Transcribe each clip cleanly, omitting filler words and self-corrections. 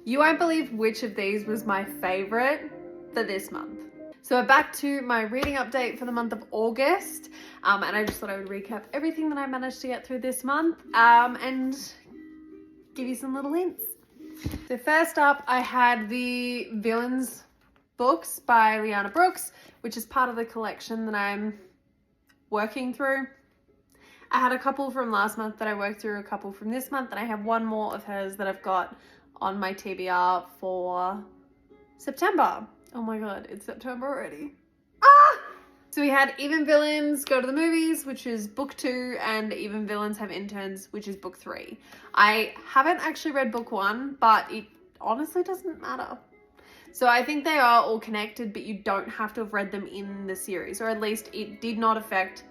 You won't believe which of these was my favorite for this month. So we're back to my reading update for the month of August, and I just thought I would recap everything that I managed to get through this month, and give you some little hints. So first up, I had the Villains books by Liana Brooks, which is part of the collection that I'm working through. I had a couple from last month that I worked through, a couple from this month, and I have one more of hers that I've got on my TBR for September. Oh my god, it's September already. So we had Even Villains Go to the Movies, which is book 2, and Even Villains Have Interns, which is book 3. I haven't actually read book 1, but it honestly doesn't matter. So I think they are all connected, but you don't have to have read them in the series, or at least it did not affect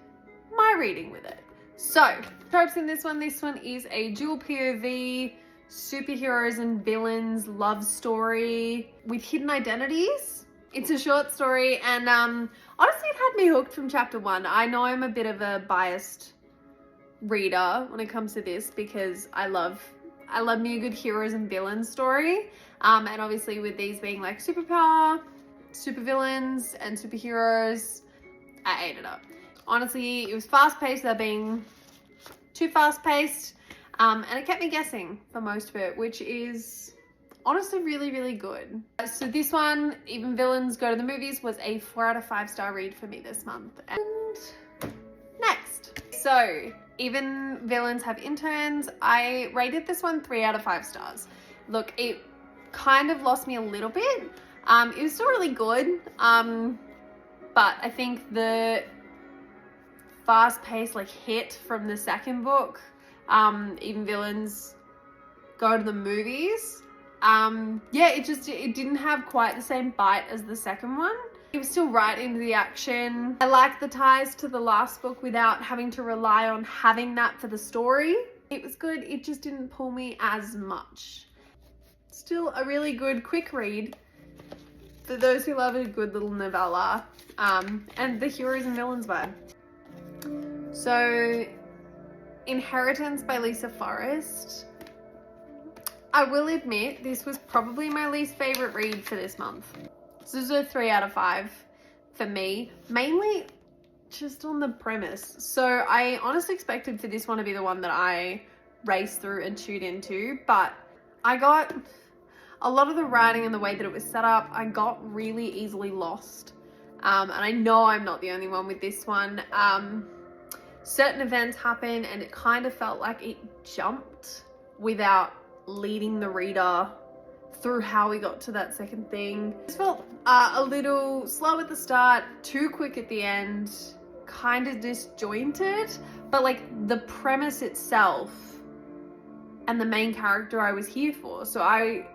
my reading with it. So, tropes in this one is a dual POV, superheroes and villains love story with hidden identities. It's a short story, and honestly it had me hooked from chapter 1. I know I'm a bit of a biased reader when it comes to this because I love me a good heroes and villains story, and obviously with these being like superpower, supervillains and superheroes, I ate it up. Honestly, it was fast-paced without being too fast-paced, and it kept me guessing for most of it, which is honestly really, really good. So this one, Even Villains Go to the Movies, was a 4 out of 5 star read for me this month. And next. So, Even Villains Have Interns. I rated this one 3 out of 5 stars. Look, it kind of lost me a little bit. It was still really good, but I think the fast-paced hit from the second book, Even Villains Go to the Movies, it didn't have quite the same bite as the second one. It was still right into the action. I liked the ties to the last book without having to rely on having that for the story. It was good, it just didn't pull me as much. Still a really good quick read for those who love a good little novella, and the heroes and villains vibe. So, Inheritance by Lisa Forrest. I will admit this was probably my least favorite read for this month. This is a 3 out of 5 for me, mainly just on the premise. So I honestly expected for this one to be the one that I raced through and chewed into, but I got a lot of the writing and the way that it was set up, I got really easily lost. And I know I'm not the only one with this one. Certain events happen and it kind of felt like it jumped without leading the reader through how we got to that second thing. It felt a little slow at the start, too quick at the end, kind of disjointed, but the premise itself and the main character I was here for. So I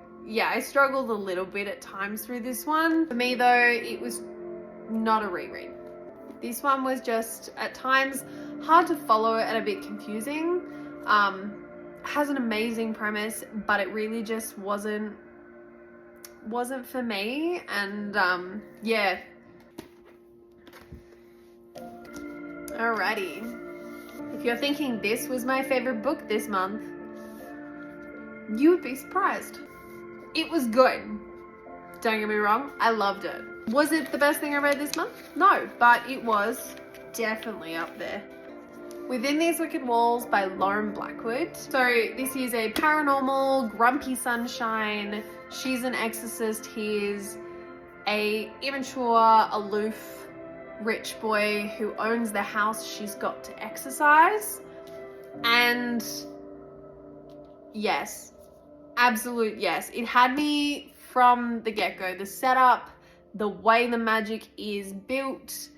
struggled a little bit at times through this one. For me though, it was not a reread. This one was just at times hard to follow and a bit confusing. Has an amazing premise, but it really just wasn't for me. And alrighty, if you're thinking this was my favorite book this month, you would be surprised. It was good, don't get me wrong, I loved it. Was it the best thing I read this month? No, but it was definitely up there. Within These Wicked Walls by Lauren Blackwood. So this is a paranormal, grumpy sunshine. She's an exorcist. He's a immature, aloof, rich boy who owns the house she's got to exorcise. And yes, absolute yes. It had me from the get-go. The setup, the way the magic is built,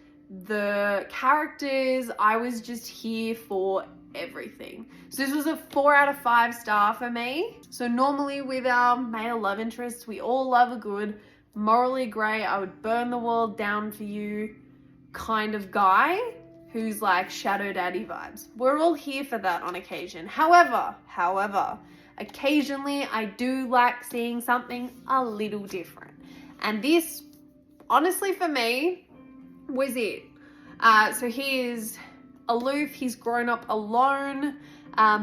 the characters, I was just here for everything. So this was a 4 out of 5 star for me. So normally with our male love interests, we all love a good, morally grey, I would burn the world down for you kind of guy who's like shadow daddy vibes. We're all here for that on occasion. However, occasionally I do like seeing something a little different. And this, honestly for me, was it. So he is aloof, he's grown up alone,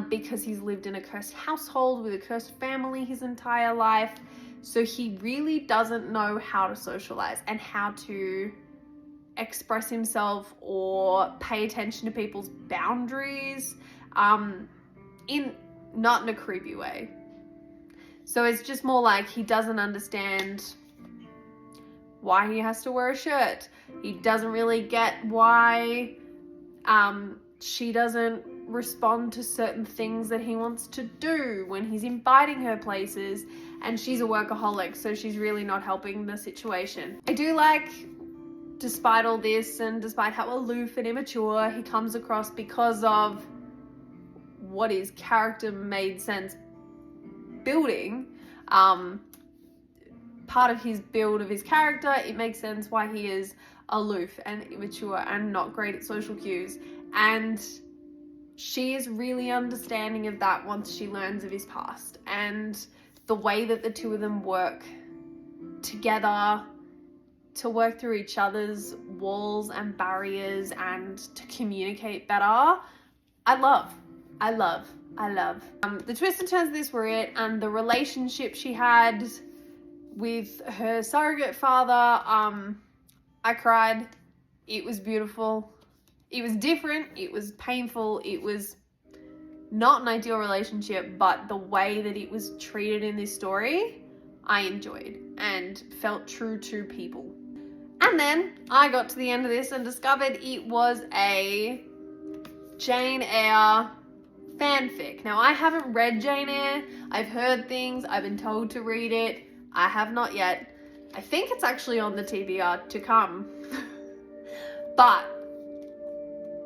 because he's lived in a cursed household with a cursed family his entire life. So he really doesn't know how to socialize and how to express himself or pay attention to people's boundaries, not in a creepy way. So it's just more like he doesn't understand why he has to wear a shirt. He doesn't really get why she doesn't respond to certain things that he wants to do when he's inviting her places, and she's a workaholic, so she's really not helping the situation. I do like, despite all this and despite how aloof and immature he comes across because of what his character made sense building, part of his build of his character, it makes sense why he is aloof and immature and not great at social cues. And she is really understanding of that once she learns of his past, and the way that the two of them work together to work through each other's walls and barriers and to communicate better. I love. The twists and turns of this were it, and the relationship she had with her surrogate father, I cried. It was beautiful. It was different. It was painful. It was not an ideal relationship, but the way that it was treated in this story, I enjoyed and felt true to people. And then I got to the end of this and discovered it was a Jane Eyre fanfic. Now, I haven't read Jane Eyre. I've heard things. I've been told to read it. I have not yet. I think it's actually on the TBR to come. But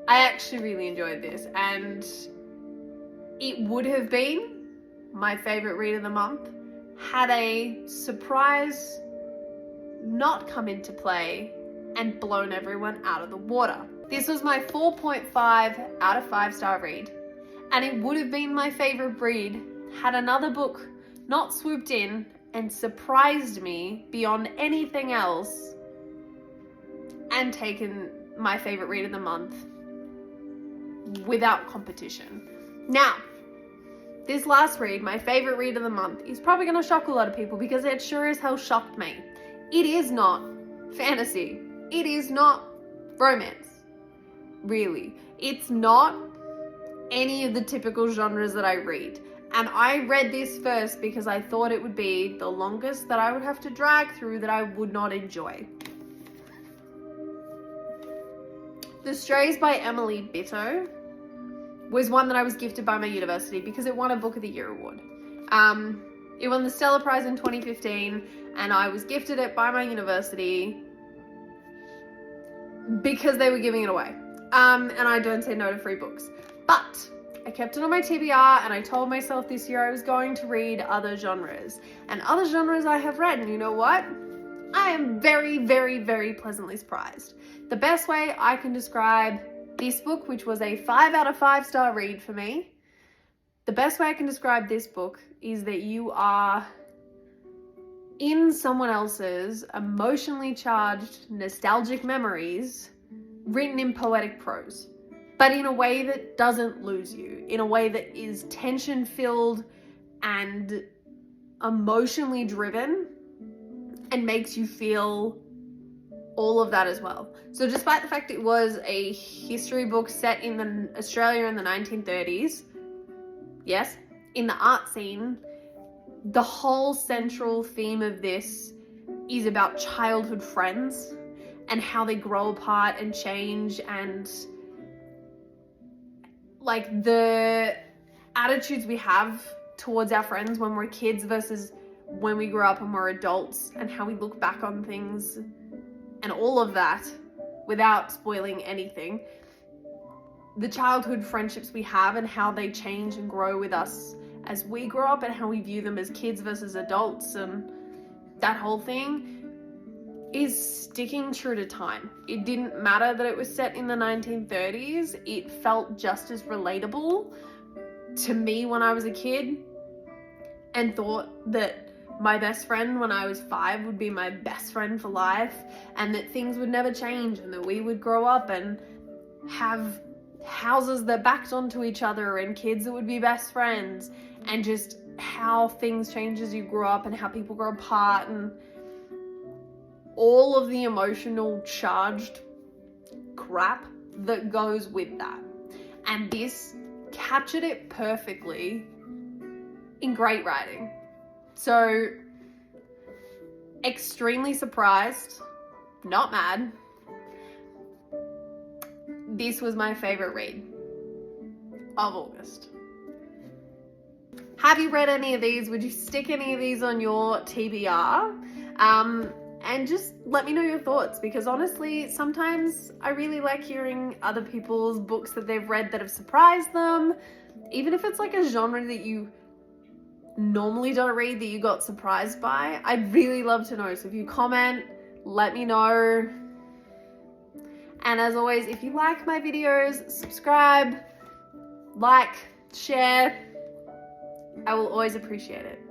I actually really enjoyed this, and it would have been my favorite read of the month had a surprise not come into play and blown everyone out of the water. This was my 4.5 out of 5-star read, and it would have been my favorite read had another book not swooped in and surprised me beyond anything else and taken my favorite read of the month without competition. Now, this last read, my favorite read of the month, is probably going to shock a lot of people because it sure as hell shocked me. It is not fantasy. It is not romance. Really. It's not any of the typical genres that I read. And I read this first because I thought it would be the longest that I would have to drag through that I would not enjoy. The Strays by Emily Bitto was one that I was gifted by my university because it won a Book of the Year award. It won the Stella Prize in 2015, and I was gifted it by my university because they were giving it away. And I don't say no to free books. But I kept it on my TBR, and I told myself this year I was going to read other genres. And other genres I have read, and you know what? I am very, very, very pleasantly surprised. The best way I can describe this book, which was a 5 out of 5-star read for me, the best way I can describe this book is that you are in someone else's emotionally charged, nostalgic memories written in poetic prose, but in a way that doesn't lose you, in a way that is tension-filled and emotionally driven and makes you feel all of that as well. So despite the fact it was a history book set in Australia in the 1930s, yes, in the art scene, the whole central theme of this is about childhood friends and how they grow apart and change, and like the attitudes we have towards our friends when we're kids versus when we grow up and we're adults, and how we look back on things and all of that without spoiling anything. The childhood friendships we have and how they change and grow with us as we grow up, and how we view them as kids versus adults, and that whole thing is sticking true to time. It didn't matter that it was set in the 1930s. It felt just as relatable to me when I was a kid, and thought that my best friend when I was 5 would be my best friend for life, and that things would never change, and that we would grow up and have houses that backed onto each other and kids that would be best friends, and just how things change as you grow up and how people grow apart and all of the emotional charged crap that goes with that. And this captured it perfectly in great writing. So, extremely surprised, not mad. This was my favorite read of August. Have you read any of these? Would you stick any of these on your TBR? And just let me know your thoughts, because honestly, sometimes I really like hearing other people's books that they've read that have surprised them. Even if it's like a genre that you normally don't read that you got surprised by, I'd really love to know. So if you comment, let me know. And as always, if you like my videos, subscribe, like, share. I will always appreciate it.